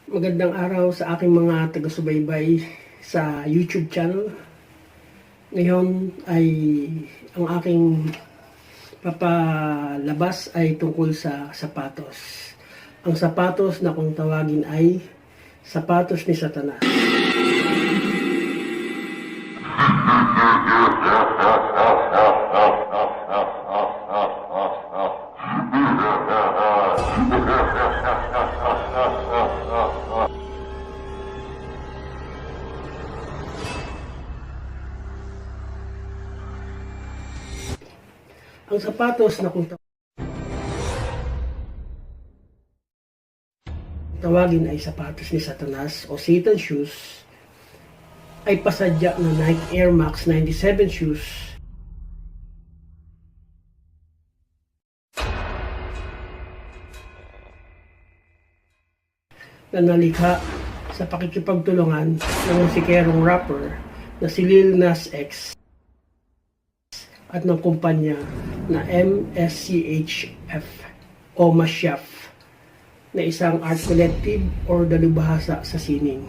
Magandang araw sa aking mga taga-subaybay sa YouTube channel. Ngayon ay ang aking papalabas ay tungkol sa sapatos. Ang sapatos na kung tawagin ay sapatos ni Satanas. Ang sapatos na kung tawagin ay sapatos ni Satanas o Satan shoes ay pasadya na Nike Air Max 97 shoes na nalikha sa pakikipagtulungan ng musikerong rapper na si Lil Nas X at ng kumpanya na MSCHF o Masyaf na isang art collective or dalubhasa sa sining.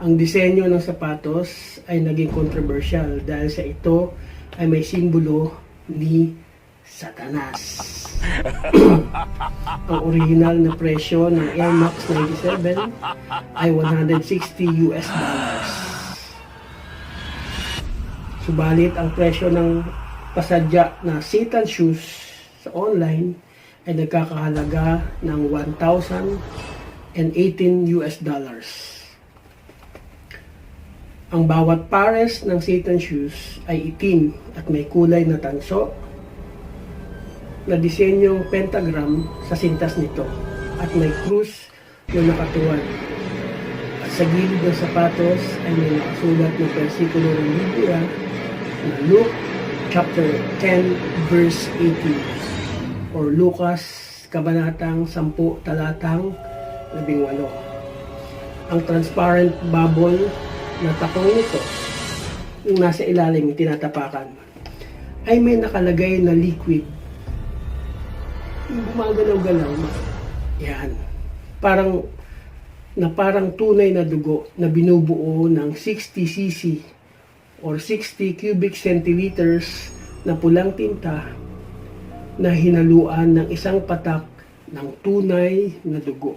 Ang disenyo ng sapatos ay naging controversial dahil sa ito ay may simbolo ni Satanas. Ang original na presyo ng Air Max 97 ay $160. Subalit ang presyo ng pasadya na Satan shoes sa online ay nagkakahalaga ng $1,018. Ang bawat pares ng Satan shoes ay itim at may kulay na tanso na disenyong pentagram sa sintas nito at may krus na nakatuwad. At sa gilid ng sapatos ay may nakasulat na versikulo ng Biblia na Luke chapter 10 verse 18 or Lucas kabanatang 10 talatang 18. Ang transparent bubble na takong nito yung nasa ilalim tinatapakan ay may nakalagay na liquid yung gumagalaw-galaw. Yan. Parang tunay na dugo na binubuo ng 60 cc or 60 cubic centiliters na pulang tinta na hinaluan ng isang patak ng tunay na dugo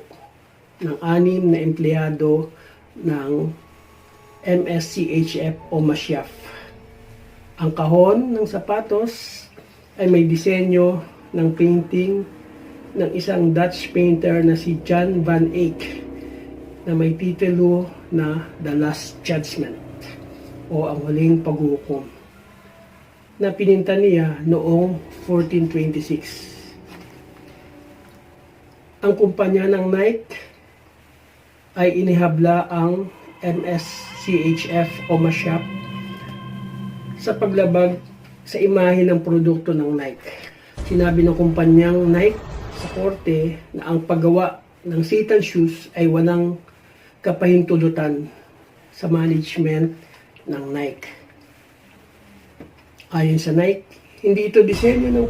ng 6 na empleyado ng MSCHF o Masyaf. Ang kahon ng sapatos ay may disenyo ng painting ng isang Dutch painter na si Jan van Eyck na may titulo na The Last Judgment o ang huling paghuhukom na pininta niya noong 1426. Ang kumpanya ng Nike ay inihabla ang MSCHF o Masyaf sa paglabag sa imahe ng produkto ng Nike. Sinabi ng kumpanyang Nike sa korte na ang paggawa ng Satan shoes ay walang kapahintulutan sa management ng Nike. Ayon sa Nike, hindi ito disenyo ng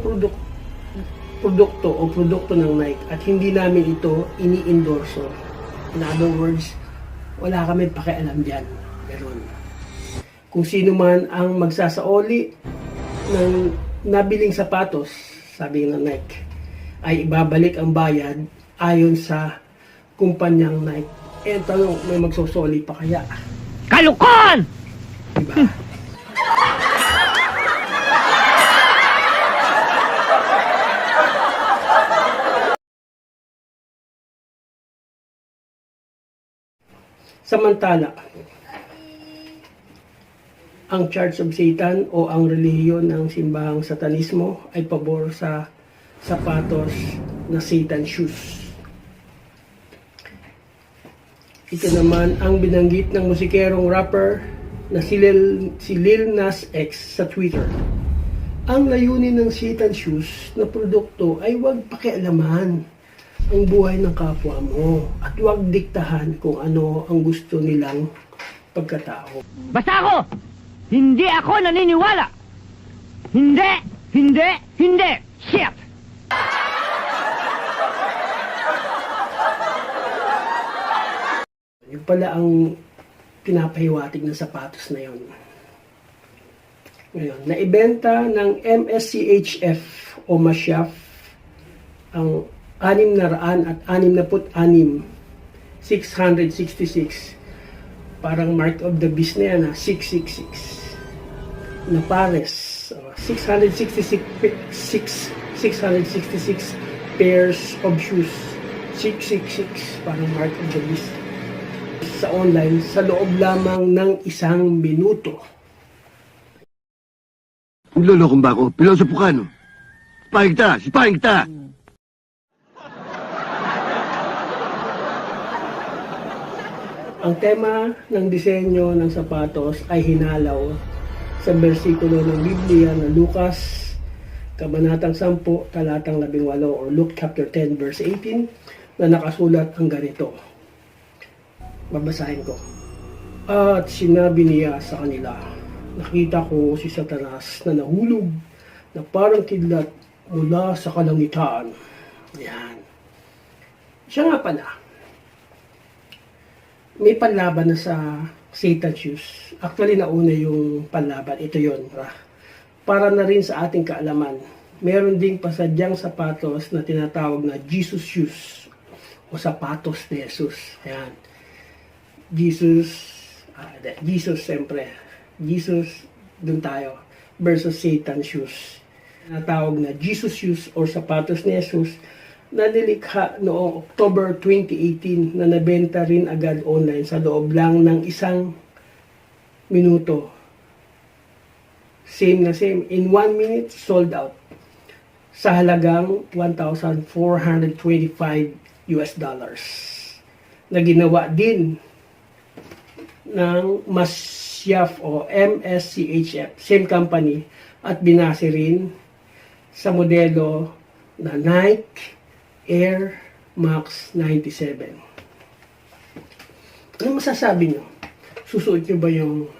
produkto ng Nike at hindi namin ito ini-endorso. In other words, wala kami pakialam dyan. Meron. Kung sino man ang magsasaoli ng nabiling sapatos, sabi ng Nike, ay ibabalik ang bayad ayon sa kumpanyang Nike. Eh, tanong, may magsusoli pa kaya? Kalukuhan! Diba? Samantala, ang Church of Satan o ang relihiyon ng simbahang satanismo ay pabor sa sapatos na Satan shoes. Ito naman ang binanggit ng musikerong rapper na si Lil Nas X sa Twitter. Ang layunin ng Satan shoes na produkto ay huwag pakialaman ang buhay ng kapwa mo at huwag diktahan kung ano ang gusto nilang pagkatao. Basta ako! Hindi ako naniniwala! Hindi! Shit! Yung pala ang pinapahiwatig ng sapatos na yon. Ngayon, naibenta ng MSCHF o Masyaf ang 666, 666. Parang mark of the beast na yan, 666. Na pares. 666 pairs of shoes. 666. Parang mark of the beast. Sa online, sa loob lamang ng 1 minuto. Nilolokong ba ako? Pilosopo ka, no? Sipahin kita! Ang tema ng disenyo ng sapatos ay hinalaw sa bersikulo ng Biblia na Lucas, Kabanatang 10, Talatang 18 or Luke chapter 10 verse 18 na nakasulat ang ganito. Babasahin ko. At sinabi niya sa kanila, nakita ko si Satanas na nahulog na parang kidlat mula sa kalangitan. Yan. Siya nga pala, may panlaban na sa Satan shoes. Actually, nauna yung panlaban. Ito yun. Para na rin sa ating kaalaman, meron ding pasadyang sapatos na tinatawag na Jesus shoes o sapatos ni Jesus. Ayan. Jesus, siyempre. Jesus, dun tayo. Versus Satan shoes. Tinatawag na Jesus shoes or sapatos ni Jesus na nilikha noong October 2018 na nabenta rin agad online sa loob lang ng 1 minuto. Same na same. In 1 minute, sold out. Sa halagang $1,425 na ginawa din ng Masyaf o MSCHF, same company, at binase rin sa modelo na Nike Air Max 97. Ano masasabi nyo? Susuot nyo ba yung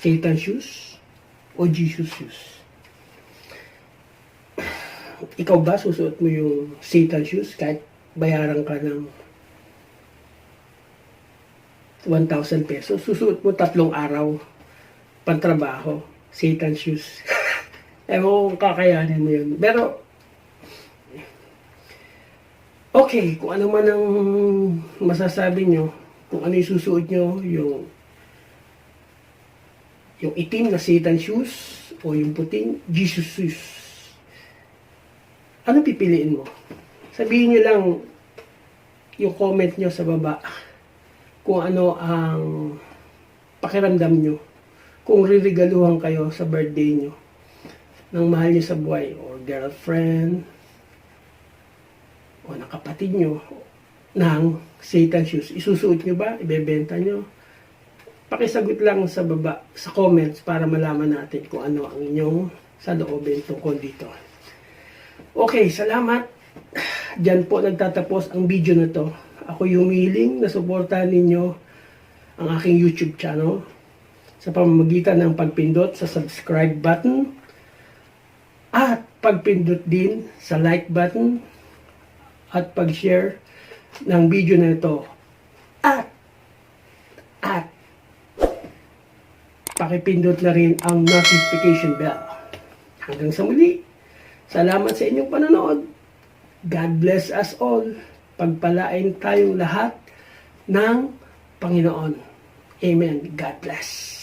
Satan shoes o Jesus shoes? Ikaw ba susuot mo yung Satan shoes kahit bayaran ka ng 1,000 pesos? Susuot mo 3 araw pantrabaho, Satan shoes. Ewan kung kakayanin mo yun. Pero okay, kung ano man ang masasabi nyo, kung ano yung susuot nyo, yung itim na Satan shoes o yung puting Jesus shoes, ano pipiliin mo? Sabihin nyo lang yung comment nyo sa baba kung ano ang pakiramdam nyo, kung ririgaluhan kayo sa birthday nyo ng mahal nyo sa buhay or girlfriend o ng kapatid nyo ng Satan shoes. Isusuot nyo ba? Ibebenta nyo? Pakisagot lang sa baba, sa comments para malaman natin kung ano ang inyong saloobin tungkol dito. Okay, salamat. Diyan po nagtatapos ang video na to. Ako yung humiling na suportahan ninyo ang aking YouTube channel sa pamamagitan ng pagpindot sa subscribe button at pagpindot din sa like button at pag-share ng video na ito at pakipindot na rin ang notification bell. Hanggang sa muli, salamat sa inyong panonood. God bless us all. Pagpalain tayong lahat ng Panginoon. Amen. God bless.